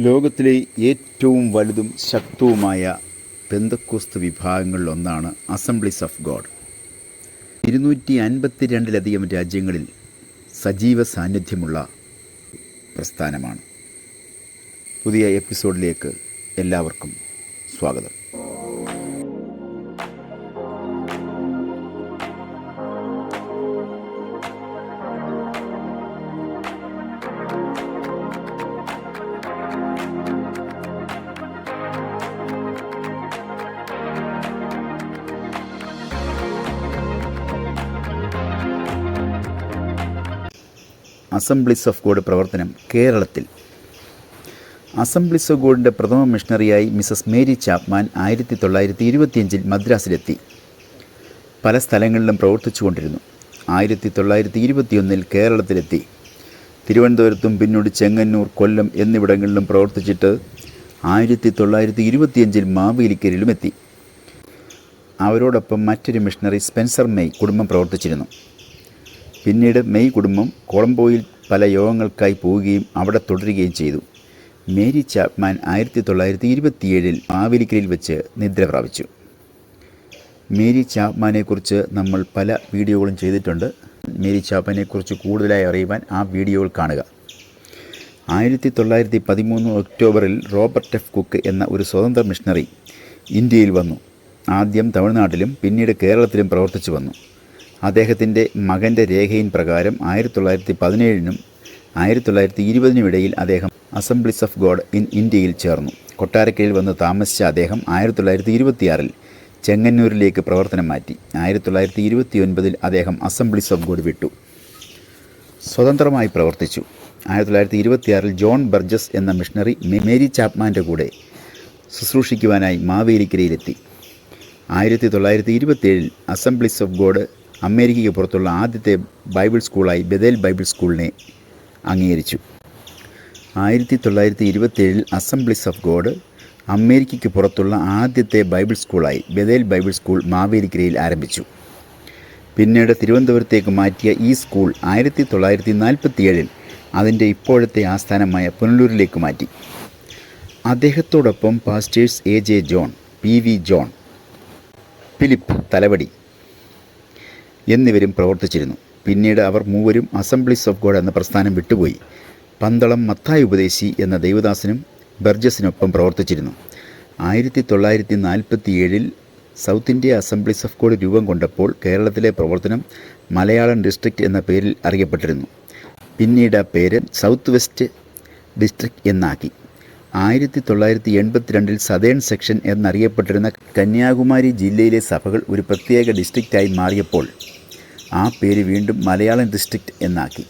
ലോകത്തിലെ ഏറ്റവും വലുതും ശക്തവുമായ പെന്തക്കോസ്ത് വിഭാഗങ്ങളിലൊന്നാണ് അസംബ്ലീസ് ഓഫ് ഗോഡ്. 252 രാജ്യങ്ങളിൽ സജീവ സാന്നിധ്യമുള്ള പ്രസ്ഥാനമാണ്. പുതിയ എപ്പിസോഡിലേക്ക് എല്ലാവർക്കും സ്വാഗതം. അസംബ്ലീസ് ഓഫ് ഗോഡ് പ്രവർത്തനം കേരളത്തിൽ. അസംബ്ലീസ് ഓഫ് ഗോഡിൻ്റെ പ്രഥമ മിഷണറിയായി മിസസ് മേരി ചാപ്മാൻ 1925 മദ്രാസിലെത്തി. പല സ്ഥലങ്ങളിലും പ്രവർത്തിച്ചുകൊണ്ടിരുന്നു. 1921 കേരളത്തിലെത്തി. തിരുവനന്തപുരത്തും പിന്നീട് ചെങ്ങന്നൂർ, കൊല്ലം എന്നിവിടങ്ങളിലും പ്രവർത്തിച്ചിട്ട് 1925 മാവേലിക്കരയിലുമെത്തി. അവരോടൊപ്പം മറ്റൊരു മിഷണറി സ്പെൻസർ മെയ് കുടുംബം പ്രവർത്തിച്ചിരുന്നു. പിന്നീട് മെയ് കുടുംബം കൊളംബോയിൽ പല യോഗങ്ങൾക്കായി പോവുകയും അവിടെ തുടരുകയും ചെയ്തു. മേരി ചാപ്മാൻ 1927 മാവേലിക്കരയിൽ വെച്ച് നിദ്ര പ്രാപിച്ചു. മേരി ചാപ്മാനെക്കുറിച്ച് നമ്മൾ പല വീഡിയോകളും ചെയ്തിട്ടുണ്ട്. മേരി ചാപ്മാനെക്കുറിച്ച് കൂടുതലായി അറിയുവാൻ ആ വീഡിയോകൾ കാണുക. 1913 ഒക്ടോബറിൽ റോബർട്ട് എഫ് കുക്ക് എന്ന ഒരു സ്വതന്ത്ര മിഷണറി ഇന്ത്യയിൽ വന്നു. ആദ്യം തമിഴ്നാട്ടിലും പിന്നീട് കേരളത്തിലും പ്രവർത്തിച്ചു വന്നു. അദ്ദേഹത്തിൻ്റെ മകൻ്റെ രേഖയിൻ പ്രകാരം 1917 1920 ഇടയിൽ അദ്ദേഹം അസംബ്ലീസ് ഓഫ് ഗോഡ് ഇൻ ഇന്ത്യയിൽ ചേർന്നു. കൊട്ടാരക്കരയിൽ വന്ന് താമസിച്ച അദ്ദേഹം 1926 ചെങ്ങന്നൂരിലേക്ക് പ്രവർത്തനം മാറ്റി. 1929 അദ്ദേഹം അസംബ്ലീസ് ഓഫ് ഗോഡ് വിട്ടു, സ്വതന്ത്രമായി പ്രവർത്തിച്ചു. 1926 ജോൺ ബർജസ് എന്ന മിഷണറി മേരി ചാപ്മാൻ്റെ കൂടെ ശുശ്രൂഷിക്കുവാനായി മാവേലിക്കരയിലെത്തി. 1927 അസംബ്ലീസ് ഓഫ് ഗോഡ് അമേരിക്കയ്ക്ക് പുറത്തുള്ള ആദ്യത്തെ ബൈബിൾ സ്കൂളായി ബെഥേൽ ബൈബിൾ സ്കൂളിനെ അംഗീകരിച്ചു. 1927 അസംബ്ലീസ് ഓഫ് ഗോഡ് അമേരിക്കയ്ക്ക് പുറത്തുള്ള ആദ്യത്തെ ബൈബിൾ സ്കൂളായി ബെഥേൽ ബൈബിൾ സ്കൂൾ മാവേലിക്കരയിൽ ആരംഭിച്ചു. പിന്നീട് തിരുവനന്തപുരത്തേക്ക് മാറ്റിയ ഈ സ്കൂൾ 1947 അതിൻ്റെ ഇപ്പോഴത്തെ ആസ്ഥാനമായ പുനലൂരിലേക്ക് മാറ്റി. അദ്ദേഹത്തോടൊപ്പം pastors AJ John, PV John, Philip Thalavady എന്നിവരും പ്രവർത്തിച്ചിരുന്നു. പിന്നീട് അവർ മൂവരും അസംബ്ലീസ് ഓഫ് ഗോഡ് എന്ന പ്രസ്ഥാനം വിട്ടുപോയി. പന്തളം മത്തായി ഉപദേശി എന്ന ദൈവദാസനും ബർജസിനൊപ്പം പ്രവർത്തിച്ചിരുന്നു. 1947 south India assemblies of God രൂപം കൊണ്ടപ്പോൾ കേരളത്തിലെ പ്രവർത്തനം മലയാളം ഡിസ്ട്രിക്റ്റ് എന്ന പേരിൽ അറിയപ്പെട്ടിരുന്നു. പിന്നീട് ആ പേര് സൗത്ത് വെസ്റ്റ് ഡിസ്ട്രിക്റ്റ് എന്നാക്കി. 1982 സതേൺ സെക്ഷൻ എന്നറിയപ്പെട്ടിരുന്ന കന്യാകുമാരി ജില്ലയിലെ സഭകൾ ഒരു പ്രത്യേക ഡിസ്ട്രിക്റ്റായി മാറിയപ്പോൾ ആ പേര് വീണ്ടും മലയാളം ഡിസ്ട്രിക്റ്റ് എന്നാക്കി.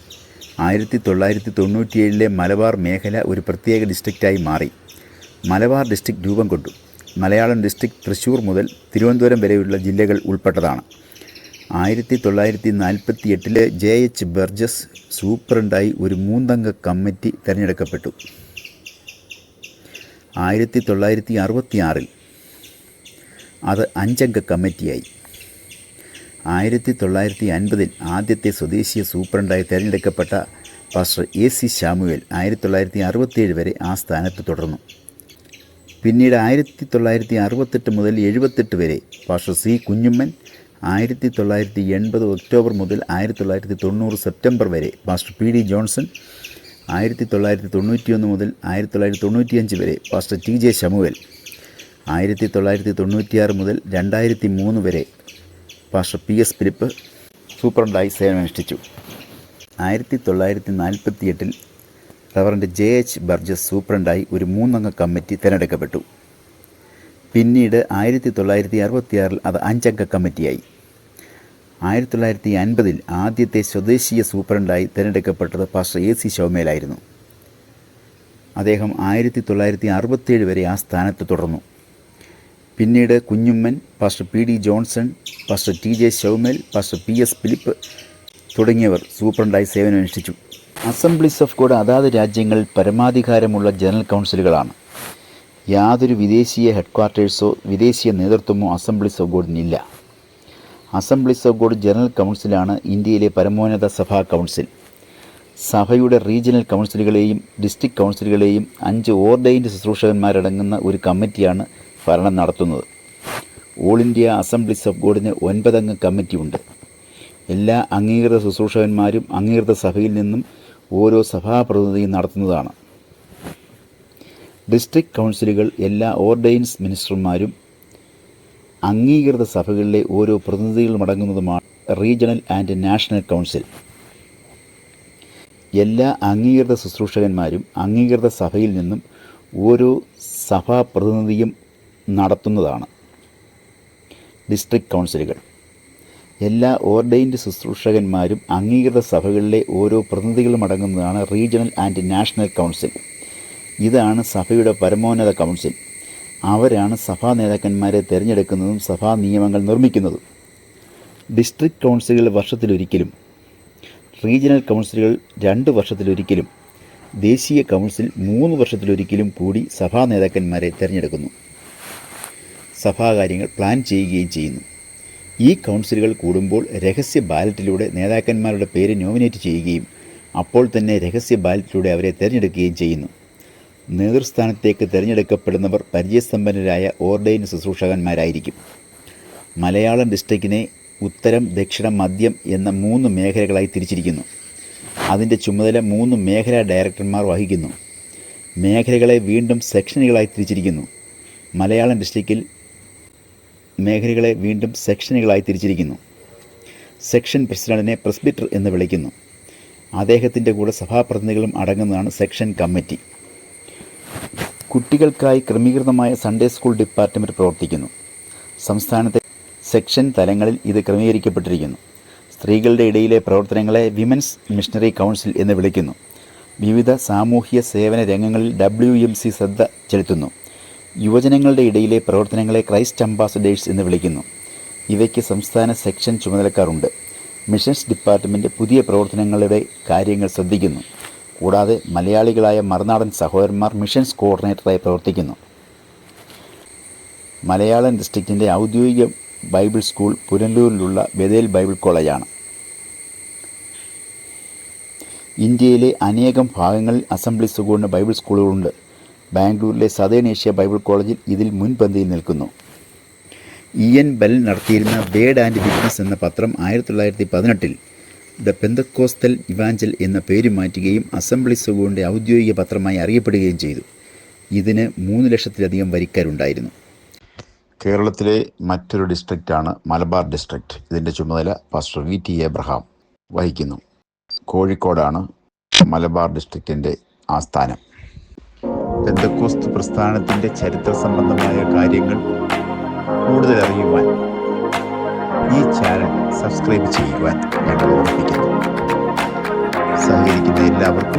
1997 മലബാർ മേഖല ഒരു പ്രത്യേക ഡിസ്ട്രിക്റ്റായി മാറി. മലബാർ ഡിസ്ട്രിക്റ്റ് രൂപം കൊണ്ടു. മലയാളം ഡിസ്ട്രിക്റ്റ് തൃശ്ശൂർ മുതൽ തിരുവനന്തപുരം വരെയുള്ള ജില്ലകൾ ഉൾപ്പെട്ടതാണ്. 1948 JH ബർജസ് സൂപ്രണ്ടായി ഒരു 3 അംഗ കമ്മിറ്റി തിരഞ്ഞെടുക്കപ്പെട്ടു. 1966 അത് 5 അംഗ കമ്മിറ്റിയായി. 1950 ആദ്യത്തെ സ്വദേശീയ സൂപ്രണ്ടായി തിരഞ്ഞെടുക്കപ്പെട്ട പാസ്റ്റർ AC ശാമുവേൽ 1967 വരെ ആ സ്ഥാനത്ത് തുടർന്നു. പിന്നീട് 1968 മുതൽ 78 വരെ പാസ്റ്റർ C കുഞ്ഞുമ്മൻ, 1980 ഒക്ടോബർ മുതൽ 1990 സെപ്റ്റംബർ വരെ പാസ്റ്റർ PD ജോൺസൺ, 1991 മുതൽ 1995 വരെ പാസ്റ്റർ TJ ശമുവേൽ, 1996 മുതൽ 2003 വരെ പാസ്റ്റർ PS ഫിലിപ്പ് സൂപ്രണ്ടായി സേവനമനുഷ്ഠിച്ചു. 1948 റവറൻഡ് JH ബർജസ് സൂപ്രണ്ടായി ഒരു 3 അംഗ കമ്മിറ്റി തിരഞ്ഞെടുക്കപ്പെട്ടു. പിന്നീട് 1966 അത് 5 അംഗ കമ്മിറ്റിയായി. 1950 ആദ്യത്തെ സ്വദേശീയ സൂപ്രണ്ടായി തിരഞ്ഞെടുക്കപ്പെട്ടത് പാസ്റ്റർ AC ശൗമേലായിരുന്നു. അദ്ദേഹം 1967 വരെ ആ സ്ഥാനത്ത് തുടർന്നു. പിന്നീട് Kunjumman, pastor PD Johnson, pastor TJ Shaumel, pastor PS Philip തുടങ്ങിയവർ സൂപ്രണ്ടായി സേവനമനുഷ്ഠിച്ചു. അസംബ്ലീസ് ഓഫ് ഗോഡ് അതാത് രാജ്യങ്ങളിൽ പരമാധികാരമുള്ള ജനറൽ കൗൺസിലുകളാണ്. യാതൊരു വിദേശീയ ഹെഡ്ക്വാർട്ടേഴ്സോ വിദേശീയ നേതൃത്വമോ അസംബ്ലീസ് ഓഫ് ഗോഡിനില്ല. അസംബ്ലീസ് ഓഫ് ഗോഡ് ജനറൽ കൗൺസിലാണ് ഇന്ത്യയിലെ പരമോന്നത സഭാ കൗൺസിൽ. സഭയുടെ റീജിയണൽ കൗൺസിലുകളെയും ഡിസ്ട്രിക്ട് കൗൺസിലുകളെയും 5 ഓർഡൈൻഡ് ശുശ്രൂഷകന്മാരടങ്ങുന്ന ഒരു കമ്മിറ്റിയാണ് ഭരണം നടത്തുന്നത്. ഓൾ ഇന്ത്യ അസംബ്ലീസ് ഓഫ് ഗോഡിന് 9 അംഗ കമ്മിറ്റിയുണ്ട്. എല്ലാ അംഗീകൃത ശുശ്രൂഷകന്മാരും അംഗീകൃത സഭയിൽ നിന്നും ഓരോ സഭാപ്രതിനിധിയും നടത്തുന്നതാണ്. ഡിസ്ട്രിക്ട് കൗൺസിലുകൾ എല്ലാ ഓർഡൈൻസ് മിനിസ്റ്റർമാരും അംഗീകൃത സഭകളിലെ ഓരോ പ്രതിനിധികളുമടങ്ങുന്നതുമാണ് റീജിയണൽ ആൻഡ് നാഷണൽ കൗൺസിൽ. എല്ലാ അംഗീകൃത ശുശ്രൂഷകന്മാരും അംഗീകൃത സഭയിൽ നിന്നും ഓരോ സഭാപ്രതിനിധിയും നടത്തുന്നതാണ് ഡിസ്ട്രിക്ട് കൗൺസിലുകൾ. എല്ലാ ഓർഡൈൻഡ് ശുശ്രൂഷകന്മാരും അംഗീകൃത സഭകളിലെ ഓരോ പ്രതിനിധികളും അടങ്ങുന്നതാണ് റീജിയണൽ ആൻഡ് നാഷണൽ കൗൺസിൽ. ഇതാണ് സഭയുടെ പരമോന്നത കൗൺസിൽ. അവരാണ് സഭാ നേതാക്കന്മാരെ തിരഞ്ഞെടുക്കുന്നതും സഭാ നിയമങ്ങൾ നിർമ്മിക്കുന്നതും. ഡിസ്ട്രിക്ട് കൗൺസിലുകൾ വർഷത്തിലൊരിക്കലും, റീജിയണൽ കൗൺസിലുകൾ 2 വർഷത്തിലൊരിക്കലും, ദേശീയ കൗൺസിൽ 3 വർഷത്തിലൊരിക്കലും കൂടി സഭാ നേതാക്കന്മാരെ തിരഞ്ഞെടുക്കുന്നു. സഭാകാര്യങ്ങൾ പ്ലാൻ ചെയ്യുകയും ചെയ്യുന്നു. ഈ കൗൺസിലുകൾ കൂടുമ്പോൾ രഹസ്യ ബാലറ്റിലൂടെ നേതാക്കന്മാരുടെ പേര് നോമിനേറ്റ് ചെയ്യുകയും അപ്പോൾ തന്നെ രഹസ്യ ബാലറ്റിലൂടെ അവരെ തിരഞ്ഞെടുക്കുകയും ചെയ്യുന്നു. നേതൃസ്ഥാനത്തേക്ക് തിരഞ്ഞെടുക്കപ്പെടുന്നവർ പരിചയസമ്പന്നരായ ഓർഡൈൻ ശുശ്രൂഷകന്മാരായിരിക്കും. മലയാളം ഡിസ്ട്രിക്റ്റിനെ ഉത്തരം, ദക്ഷിണം, മധ്യം എന്ന 3 മേഖലകളായി തിരിച്ചിരിക്കുന്നു. അതിൻ്റെ ചുമതല 3 മേഖലാ ഡയറക്ടർമാർ വഹിക്കുന്നു. മേഖലകളെ വീണ്ടും സെക്ഷനുകളായി തിരിച്ചിരിക്കുന്നു. മലയാളം ഡിസ്ട്രിക്റ്റിൽ മേഖലകളെ വീണ്ടും സെക്ഷനുകളായി തിരിച്ചിരിക്കുന്നു. സെക്ഷൻ പ്രസിഡന്റിനെ പ്രസ്ബിറ്റർ എന്ന് വിളിക്കുന്നു. അദ്ദേഹത്തിൻ്റെ കൂടെ സഭാപ്രതിനിധികളും അടങ്ങുന്നതാണ് സെക്ഷൻ കമ്മിറ്റി. കുട്ടികൾക്കായി ക്രമീകൃതമായ സൺഡേ സ്കൂൾ ഡിപ്പാർട്ട്മെൻറ്റ് പ്രവർത്തിക്കുന്നു. സംസ്ഥാനത്തെ സെക്ഷൻ തലങ്ങളിൽ ഇത് ക്രമീകരിക്കപ്പെട്ടിരിക്കുന്നു. സ്ത്രീകളുടെ ഇടയിലെ പ്രവർത്തനങ്ങളെ വിമൻസ് മിഷണറി കൗൺസിൽ എന്ന് വിളിക്കുന്നു. വിവിധ സാമൂഹ്യ സേവന രംഗങ്ങളിൽ WMC ശ്രദ്ധ ചെലുത്തുന്നു. യുവജനങ്ങളുടെ ഇടയിലെ പ്രവർത്തനങ്ങളെ ക്രൈസ്റ്റ് അംബാസഡേഴ്സ് എന്ന് വിളിക്കുന്നു. ഇവയ്ക്ക് സംസ്ഥാന സെക്ഷൻ ചുമതലക്കാരുണ്ട്. മിഷൻസ് ഡിപ്പാർട്ട്മെൻറ്റ് പുതിയ പ്രവർത്തനങ്ങളുടെ കാര്യങ്ങൾ ശ്രദ്ധിക്കുന്നു. കൂടാതെ മലയാളികളായ മറുനാടൻ സഹോദരന്മാർ മിഷൻസ് കോർഡിനേറ്ററായി പ്രവർത്തിക്കുന്നു. മലയാളം ഡിസ്ട്രിക്റ്റിൻ്റെ ഔദ്യോഗിക ബൈബിൾ സ്കൂൾ പുനലൂരിലുള്ള ബഥേൽ ബൈബിൾ കോളേജാണ്. ഇന്ത്യയിലെ അനേകം ഭാഗങ്ങളിൽ അസംബ്ലീസ് ഓഫ് ഗോഡിന് ബൈബിൾ സ്കൂളുകളുണ്ട്. ബാംഗ്ലൂരിലെ സതേൺ ഏഷ്യ ബൈബിൾ കോളേജിൽ ഇതിൽ മുൻപന്തിയിൽ നിൽക്കുന്നു. EN ബെൽ നടത്തിയിരുന്ന വേഡ് ആൻഡ് വിറ്റ്നസ് എന്ന പത്രം 1918 ദ പെന്തക്കോസ്തൽ ഇവാഞ്ചൽ എന്ന പേര് മാറ്റുകയും അസംബ്ലീസ് ഓഫ് ഗോഡിൻ്റെ ഔദ്യോഗിക പത്രമായി അറിയപ്പെടുകയും ചെയ്തു. ഇതിന് 3 ലക്ഷത്തിലധികം വരിക്കാരുണ്ടായിരുന്നു. കേരളത്തിലെ മറ്റൊരു ഡിസ്ട്രിക്റ്റാണ് മലബാർ ഡിസ്ട്രിക്റ്റ്. ഇതിൻ്റെ ചുമതല പാസ്റ്റർ VT എബ്രഹാം വഹിക്കുന്നു. കോഴിക്കോടാണ് മലബാർ ഡിസ്ട്രിക്റ്റിൻ്റെ ആസ്ഥാനം. പെന്തക്കോസ്ത് പ്രസ്ഥാനത്തിൻ്റെ ചരിത്ര സംബന്ധമായ കാര്യങ്ങൾ കൂടുതൽ അറിയുവാൻ ഈ ചാനൽ സബ്സ്ക്രൈബ് ചെയ്യുവാൻ ഞങ്ങൾ ഓർമ്മിപ്പിക്കുന്നു. സഹകരിക്കുന്ന എല്ലാവർക്കും